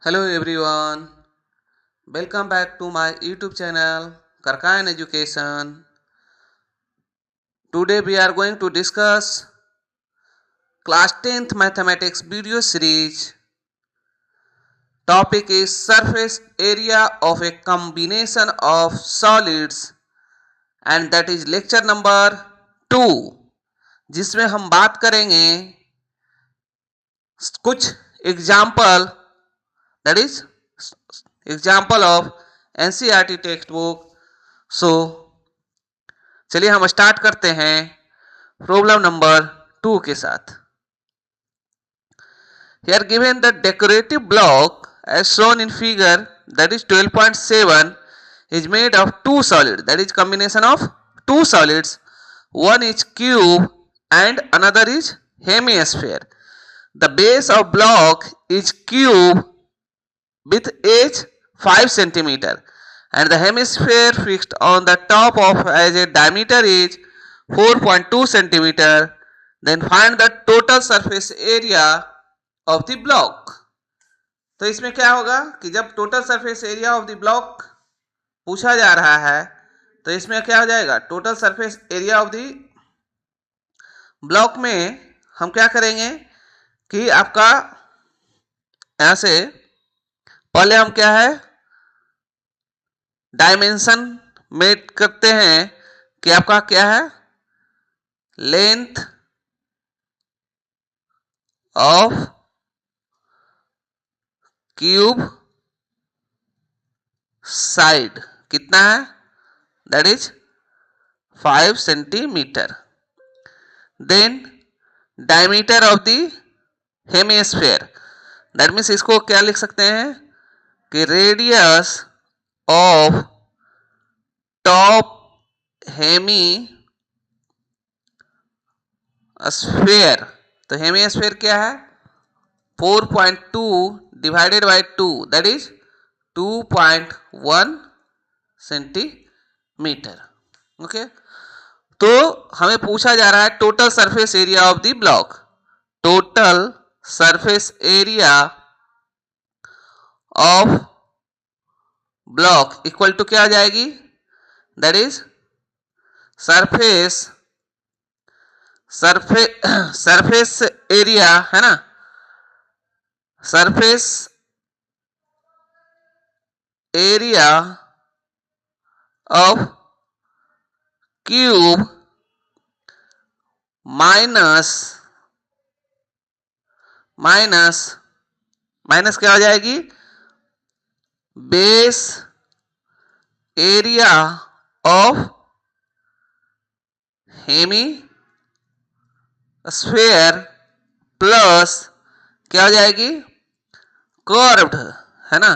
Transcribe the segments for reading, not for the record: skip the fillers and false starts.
Hello everyone, welcome back to my YouTube channel Karkayan Education. Today we are going to discuss class 10th mathematics video series. Topic is surface area of a combination of solids and that is lecture number 2, जिसमें हम बात करेंगे कुछ example that is example of NCERT textbook. So चलिए हम start करते हैं problem number 2 के साथ. Here given the decorative block as shown in figure, that is 12.7, is made of two solids, that is combination of two solids. One is cube and another is hemisphere. The base of block is cube with edge 5 cm and the hemisphere fixed on the top of as a diameter is 4.2 cm. Then find the total surface area of the block. तो इसमें क्या होगा कि जब total surface area of the block पूछा जा रहा है तो इसमें क्या हो जाएगा, total surface area of the block में हम क्या करेंगे कि आपका यहां से पहले हम क्या है डायमेंशन मेट करते हैं कि आपका क्या है लेंथ ऑफ क्यूब साइड कितना है, that is 5 centimetre. Then diameter of the hemisphere, that means इसको क्या लिख सकते हैं कि radius of top hemisphere. तो हेमिस्फीयर क्या है 4.2 divided by 2, that is 2.1 centimetre. Okay, तो हमें पूछा जा रहा है total surface area of the block. Total surface area of block equal to क्या आ जाएगी, दैट इज सरफेस एरिया है ना, surface area of cube minus क्या हो जाएगी base area of hemisphere plus क्या हो जाएगी कर्व्ड है ना,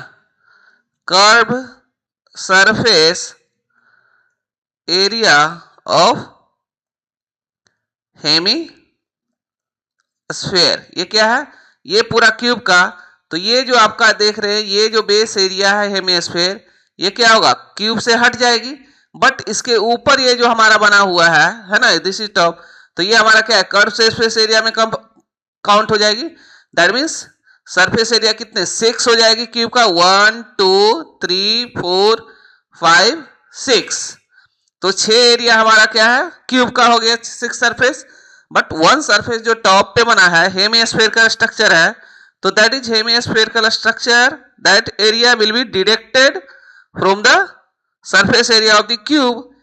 curve surface area of hemisphere. ये क्या है, ये पूरा क्यूब का. तो ये जो आपका देख रहे हैं ये जो बेस एरिया है हेमी स्फीयर, ये क्या होगा क्यूब से हट जाएगी, बट इसके ऊपर ये जो हमारा बना हुआ है ना, दिस इज टॉप. तो ये हमारा क्या है कर्व सरफेस एरिया में कब काउंट हो जाएगी, दैट मीन्स सरफेस एरिया कितने 6 हो जाएगी क्यूब का, 1 2 3 4 5 6. तो 6 एरिया हमारा क्या है क्यूब का हो गया 6 सरफेस. बट वन सरफेस जो टॉप पे बना है हेमिस्फीयर का स्ट्रक्चर है, तो दैट इज हेमिस्फीयर का structure, that area will be deducted from the surface area of the cube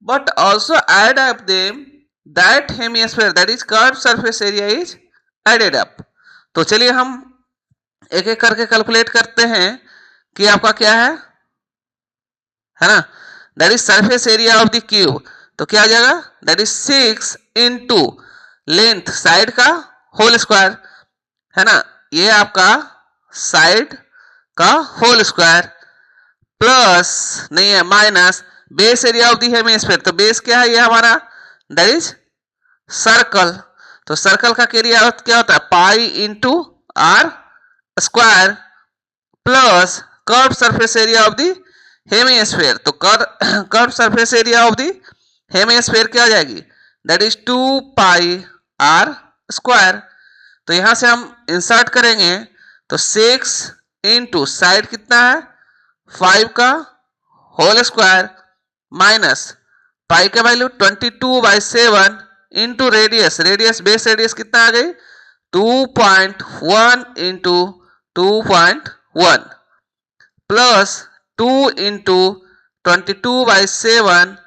but also add up them that hemisphere, that is curve surface area is added up. तो चलिए हम एक एक करके calculate करते हैं कि आपका क्या है ना, that is surface area of the cube. तो क्या आ जाएगा, that is 6 into length side का होल स्क्वायर है ना, ये आपका साइड का होल स्क्वायर प्लस नहीं है minus base area of the hemisphere. तो बेस क्या है ये हमारा, दैट इज सर्कल. तो सर्कल का एरिया क्या होता है pi into r square plus curve surface area of the hemisphere. तो curve surface area of the hemisphere क्या हो जाएगी, that is 2 pi are square. तो यहां से हम इंसर्ट करेंगे तो 6 इंटू साइड कितना है 5 का होल स्क्वायर माइनस पाई का value 22/7 into radius, radius base radius कितना आ गई 2.1 into 2.1 plus 2 into 22/7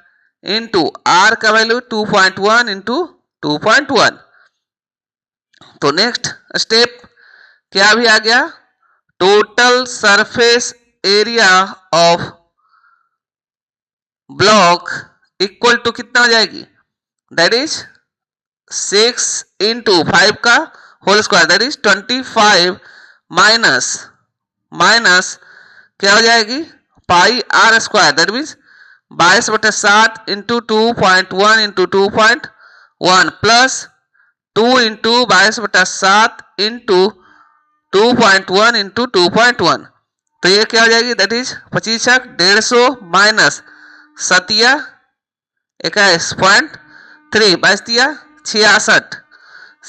into r का वैल्यू 2.1 इंटू 2.1। तो नेक्स्ट स्टेप क्या भी आ गया, total surface area of block equal to कितना हो जाएगी, दैट इज 6 इंटू 5 का whole square that is 25 minus क्या हो जाएगी pi are square that means 22/7 into 2.1 into 2.1 plus 2 into 22/7 into 2.1 into 2.1। तो ये क्या हो जाएगी that is 25 150 minus 7 21.3 22 66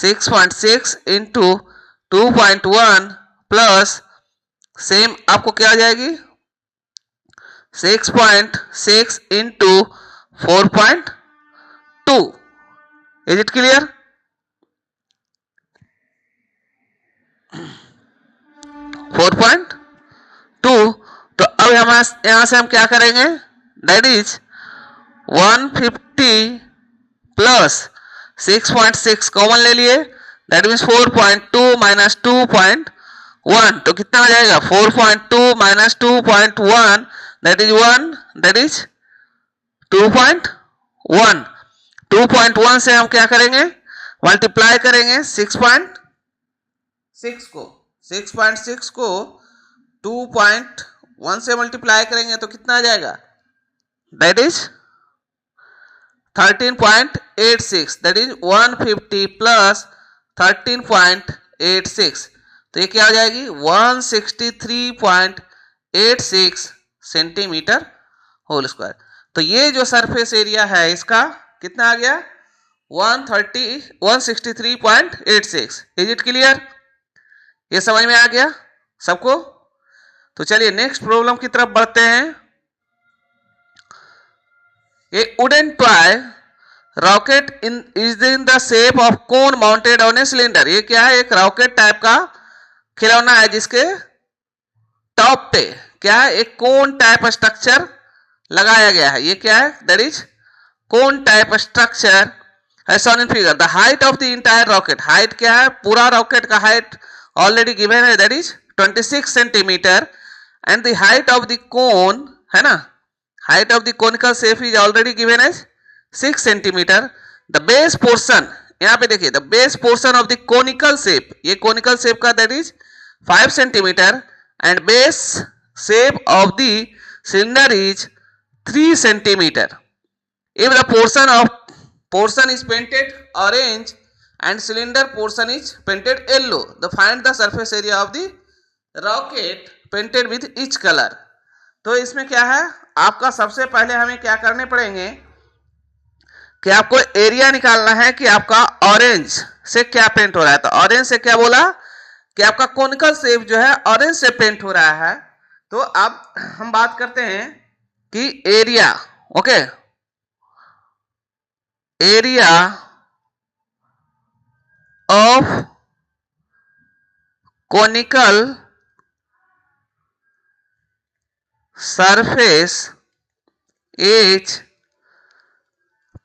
6.6 into 2.1 plus same आपको क्या आ जाएगी 6.6 इंटू 4.2। Is it clear? तो अब हम यहां से हम क्या करेंगे दैट इज 150 प्लस 6.6 कॉमन ले लिए दैट मीन्स 4.2 माइनस 2.1 तो कितना हो जाएगा 4.2 minus 2.1 that is 1 that is 2.1। 2.1 से हम क्या करेंगे मल्टीप्लाई करेंगे 6.6 को 2.1 से मल्टीप्लाई करेंगे तो कितना आ जाएगा that is 13.86 that is 150 plus 13.86 तो ये क्या हो जाएगी 163.86 सेंटीमीटर होल स्क्वायर। तो ये जो सरफेस एरिया है इसका कितना आ गया 163.86। Is it clear? ये समझ में आ गया सबको? तो चलिए नेक्स्ट प्रॉब्लम की तरफ बढ़ते हैं। A wooden toy rocket is in the shape of cone mounted on a cylinder। ये क्या है एक रॉकेट टाइप का खिलौना है जिसके टॉप पे क्या है एक कोन टाइप स्ट्रक्चर लगाया गया है। ये क्या है that is cone type structure है shown in figure। The height of the entire rocket, height क्या है पूरा रॉकेट का हाइट ऑलरेडी गिवन है that is 26 centimetre and the height of the कोन है ना height of the conical shape is already given as 6 centimeter। the base portion यहाँ पे देखिए the base portion of the conical shape ये conical shape का that is 5 centimeter and base shape of the cylinder is 3 centimeter। if the portion is painted orange and cylinder portion is painted yellow, the find the surface area of the rocket painted with each color। तो इसमें क्या है आपका सबसे पहले हमें क्या करने पड़ेंगे कि आपको एरिया निकालना है कि आपका ऑरेंज से क्या पेंट हो रहा है। तो ऑरेंज से क्या बोला कि आपका कोनिकल शेप जो है ऑरेंज से पेंट हो रहा है। तो अब हम बात करते हैं कि area okay area of conical surface is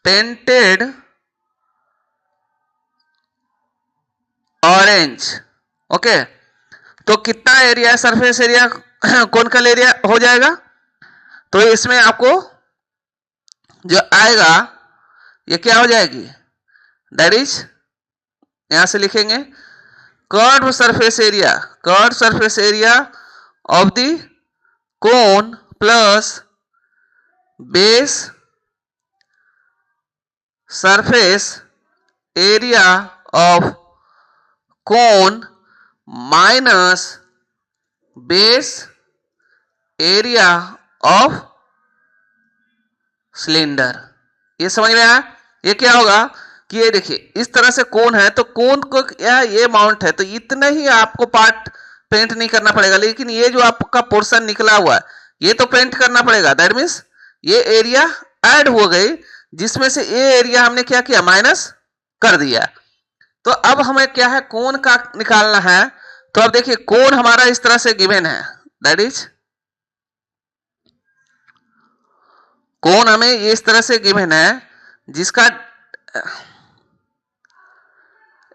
painted orange। Okay तो कितना area surface area conical area हो जाएगा। तो इसमें आपको जो आएगा ये क्या हो जाएगी दैट इज यहां से लिखेंगे curve surface area of the cone plus base surface area of cone minus base area of cylinder. ये समझ में आया? ये क्या होगा कि ये देखिए इस तरह से कोन है तो कोन को क्या ये माउंट है तो इतना ही आपको पार्ट पेंट नहीं करना पड़ेगा, लेकिन ये जो आपका पोर्शन निकला हुआ है ये तो पेंट करना पड़ेगा। दैट मीन्स ये एरिया ऐड हो गई, जिसमें से ये एरिया हमने क्या किया, माइनस कर दिया। तो अब हमें क्या है, कोण का निकालना है। तो अब देखिए कोण हमारा इस तरह से गिवन है, दैट इज कोण हमें इस तरह से गिवन है जिसका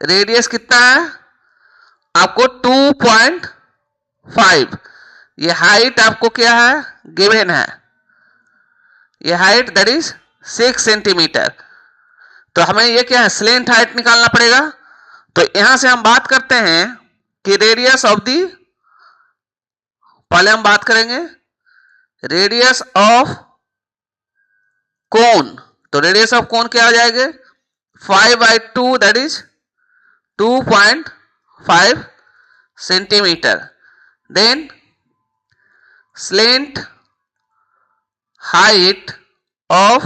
रेडियस कितना है आपको 2.5। ये हाइट आपको क्या है गिवन है, ये हाइट दैट इज 6 सेंटीमीटर। तो हमें ये क्या है, स्लेंट हाइट निकालना पड़ेगा। तो यहां से हम बात करते हैं कि रेडियस ऑफ दी, पहले हम बात करेंगे रेडियस ऑफ कोन। तो रेडियस ऑफ कोन क्या हो जाएगा, 5/2 that is 2.5 centimetre. Then slant height of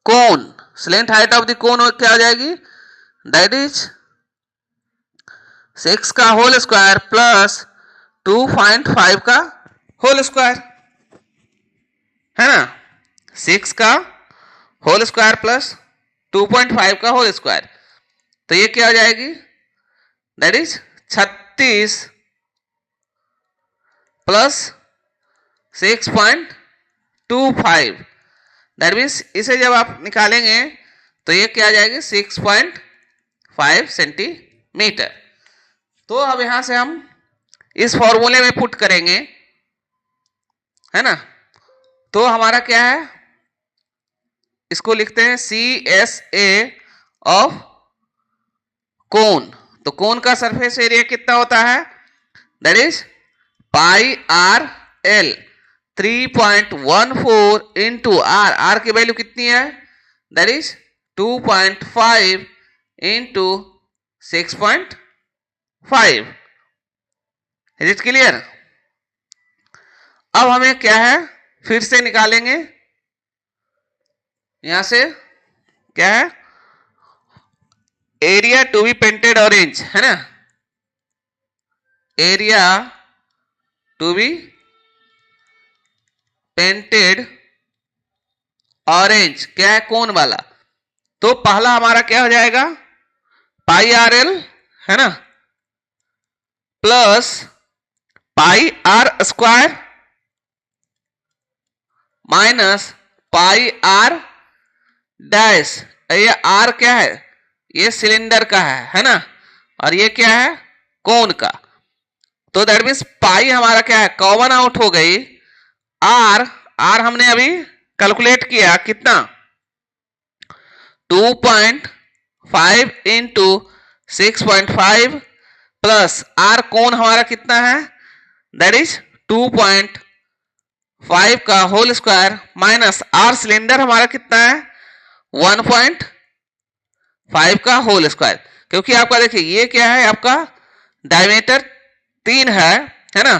cone, slant height of the cone क्या हो जाएगी, दैट इज 6 का होल स्क्वायर प्लस 2.5 का होल स्क्वायर, है ना। 6 का होल स्क्वायर प्लस 2.5 का होल स्क्वायर, तो ये क्या हो जाएगी, that is 36 plus 6.25। That means इसे जब आप निकालेंगे तो ये क्या आ जाएगी 6.5 सेंटीमीटर। तो अब यहां से हम इस फॉर्मूले में पुट करेंगे, है ना। तो हमारा क्या है, इसको लिखते हैं CSA ऑफ कोन। तो कोन का सरफेस एरिया कितना होता है, that is pi R L 3.14 into R. R की वैल्यू कितनी है, that is 2.5 into 6.5। Is it clear. अब हमें क्या है, फिर से निकालेंगे यहां से क्या है, area to be painted orange, है ना। Area to be painted orange क्या है, कोन वाला। तो पहला हमारा क्या हो जाएगा, पाई आर एल, है ना, plus pi are square minus pi R dash. ये आर क्या है, ये सिलेंडर का है ना, और ये क्या है कोन का। तो दैट मीन्स पाई हमारा क्या है, कॉमन आउट हो गई। आर हमने अभी कैलकुलेट किया कितना, 2.5 इंटू 6.5 प्लस आर कोन हमारा कितना है, दैट इज 2.5 का whole square minus R cylinder हमारा कितना है 1.5 का होल स्क्वायर। क्योंकि आपका देखिए ये क्या है, आपका डायमीटर 3 है ना।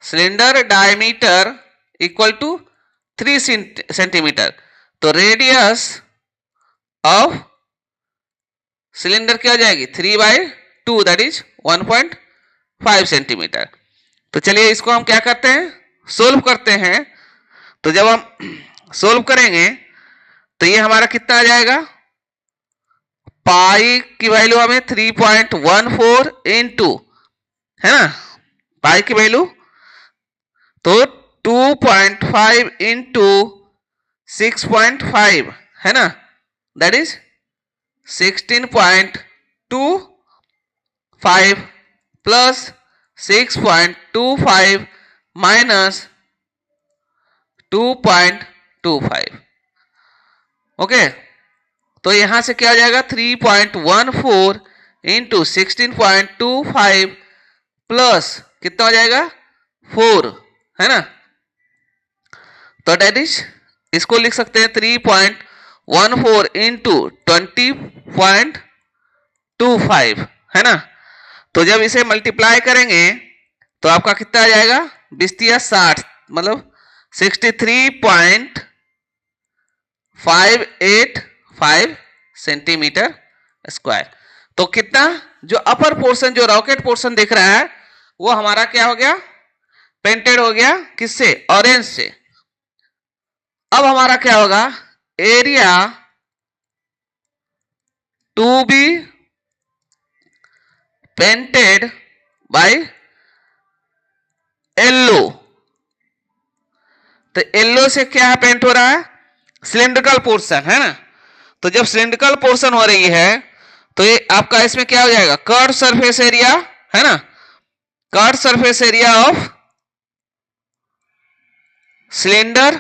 Cylinder diameter equal to 3 centimetre. तो रेडियस ऑफ सिलेंडर क्या हो जाएगी 3/2 दैट इज 1.5 सेंटीमीटर। तो चलिए इसको हम क्या करते हैं, सोल्व करते हैं। तो जब हम सोल्व करेंगे तो ये हमारा कितना आ जाएगा, पाई की वैल्यू हमें 3.14 इंटू, है ना, पाई की वैल्यू तो 2.5 इंटू 6.5, है ना, that is 16.25 plus 6.25 minus 2.25। Okay, तो यहां से क्या हो जाएगा 3.14 इंटू 16.25 प्लस कितना हो जाएगा 4, है ना। तो डेट इज इसको लिख सकते हैं 3.14 इंटू 20.25, है ना। तो जब इसे मल्टीप्लाई करेंगे तो आपका कितना आ जाएगा 20×60 मतलब 63.585 सेंटीमीटर स्क्वायर। तो कितना, जो अपर पोर्शन जो रॉकेट पोर्शन दिख रहा है वो हमारा क्या हो गया, पेंटेड हो गया, किससे, ऑरेंज से। अब हमारा क्या होगा, area to be painted by yellow. तो येलो से क्या पेंट हो रहा है, सिलिंड्रिकल पोर्शन है ना। तो जब सिलिंड्रिकल पोर्शन हो रही है तो ये आपका इसमें क्या हो जाएगा, कर्व सरफेस एरिया है ना, curve surface area of cylinder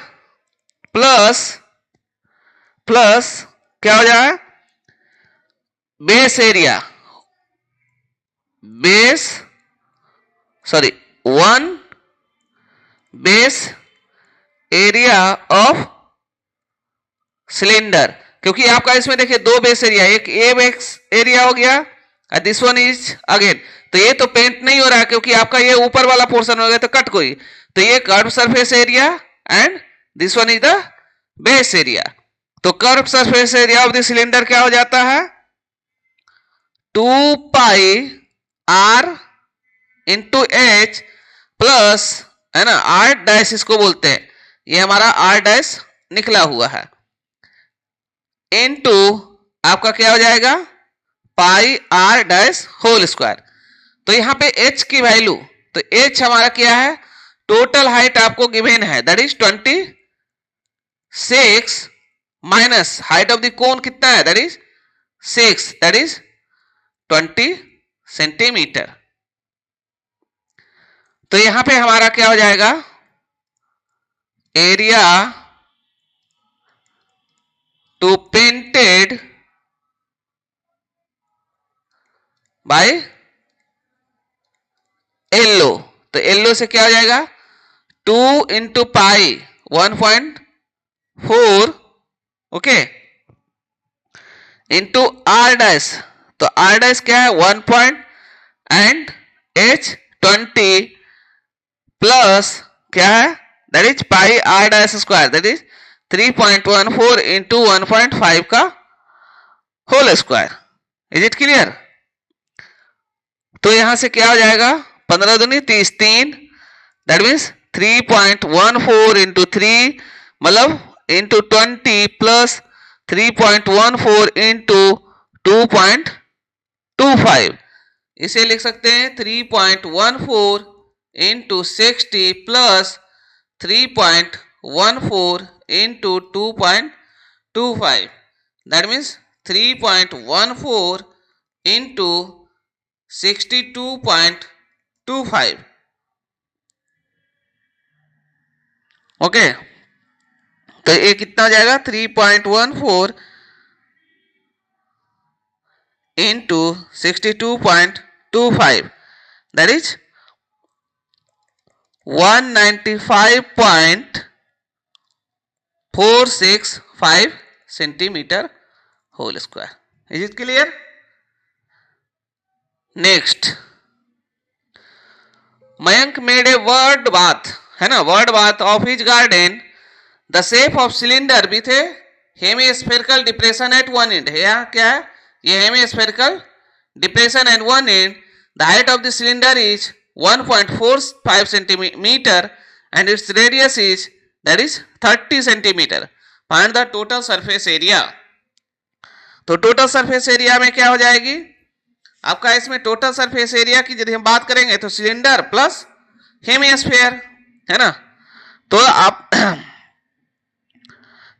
plus plus क्या हो जाएगा, base area, base sorry 1 base area of cylinder. क्योंकि आपका इसमें देखिए दो बेस एरिया, एक ए बेस एरिया हो गया और दिस वन इज अगेन। तो ये तो पेंट नहीं हो रहा क्योंकि आपका ये ऊपर वाला पोर्शन हो गया तो कट कोई। तो ये curve surface area and this one is the base area. तो curve surface area of the cylinder क्या हो जाता है, 2 pi r into h plus है ना, आर डैश इसको बोलते हैं, ये हमारा आर डैश निकला हुआ है, इनटू आपका क्या हो जाएगा, पाई आर डैश होल स्क्वायर। तो यहां पे h की वैल्यू, तो h हमारा क्या है, टोटल हाइट आपको गिवन है that is 26 minus height of the cone कितना है, that is 6, that is 20 centimetre. तो यहां पे हमारा क्या हो जाएगा, area to painted by yellow. तो येलो से क्या हो जाएगा, 2 into pi 1.4 okay into R dash. तो आर डैश क्या है 1 पॉइंट एंड एच 20 प्लस क्या है, that is pi R dash square, that is 3.14 into 1.5 का whole square. Is it clear. तो यहां से क्या हो जाएगा, 15 दूनी 30, 3 दैट मीन्स 3.14 इंटू 3 मतलब इंटू 20 प्लस 3.14 इंटू 2.25। इसे लिख सकते हैं 3.14 into 60 plus 3.14 into 2.25 that means 3.14 into 62.25 okay. तो ये कितना हो जाएगा, 3.14 into 62.25 that is 195.465 centimetre whole square. Is it clear. Next, Mayank made a bird bath है ना, bird bath of his garden the shape of cylinder with a hemispherical depression at one end. क्या है ये, hemispherical depression at one end. The height of the cylinder is 1.45 centimeter and its radius is that is 30 centimeter. Find the total surface area. तो total surface area में क्या हो जाएगी आपका, इसमें टोटल सरफेस एरिया की यदि हम बात करेंगे तो सिलेंडर प्लस हेमिस्फीयर है ना। तो आप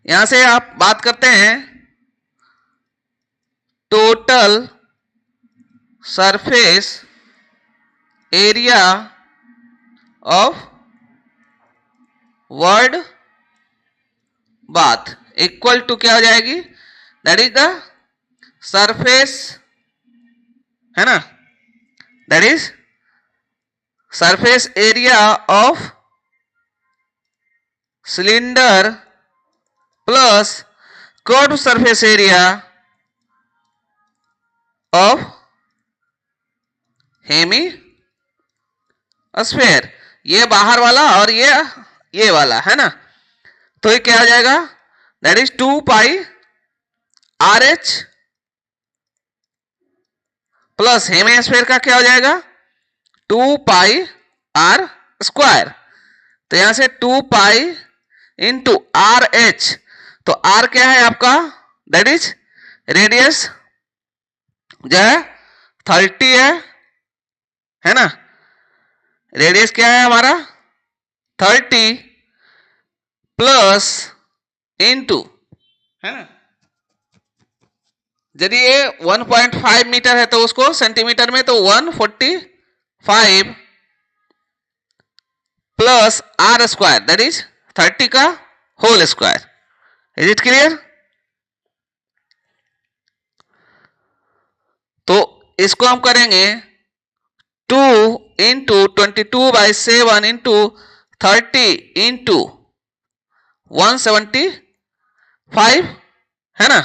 यहां से आप बात करते हैं total surface area of bird bath equal to क्या हो जाएगी, दैट इज द सरफेस है ना, that is surface area of cylinder plus curve surface area of hemisphere. ये बाहर वाला और ये वाला है ना। तो ये क्या आ जाएगा, that is 2 pi R H plus hemisphere का क्या हो जाएगा 2 पाई आर स्क्वायर। तो यहां से 2 पाई इंटू आर एच, तो आर क्या है आपका, दैट इज रेडियस जो है 30 है ना, रेडियस क्या है हमारा 30 प्लस इंटू, है ना, यदि ये 1.5 मीटर है तो उसको सेंटीमीटर में तो 145 plus R square that is 30 का whole square. Is it clear? तो इसको हम करेंगे 2 इंटू 22/7 इंटू 30 इंटू 175 है ना,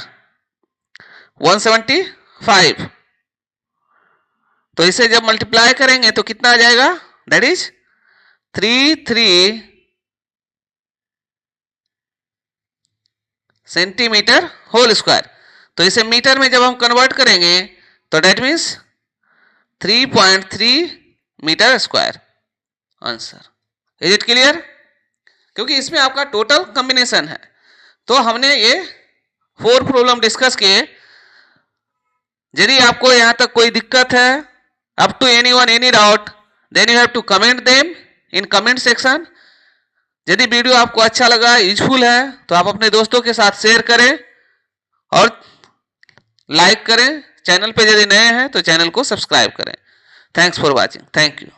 175। तो इसे जब मल्टीप्लाई करेंगे तो कितना आ जाएगा, that is 33 centimetre whole square. तो इसे मीटर में जब हम कन्वर्ट करेंगे तो that means 3.3 metre square answer. Is it clear? क्योंकि इसमें आपका टोटल कॉम्बिनेशन है। तो हमने ये 4 प्रॉब्लम डिस्कस किए। यदि आपको यहां तक कोई दिक्कत है, up to anyone any doubt, then you have to comment them in comment section. यदि वीडियो आपको अच्छा लगा, यूजफुल है, तो आप अपने दोस्तों के साथ शेयर करें और लाइक करें। चैनल पे यदि नए हैं तो चैनल को सब्सक्राइब करें। Thanks for watching. Thank you.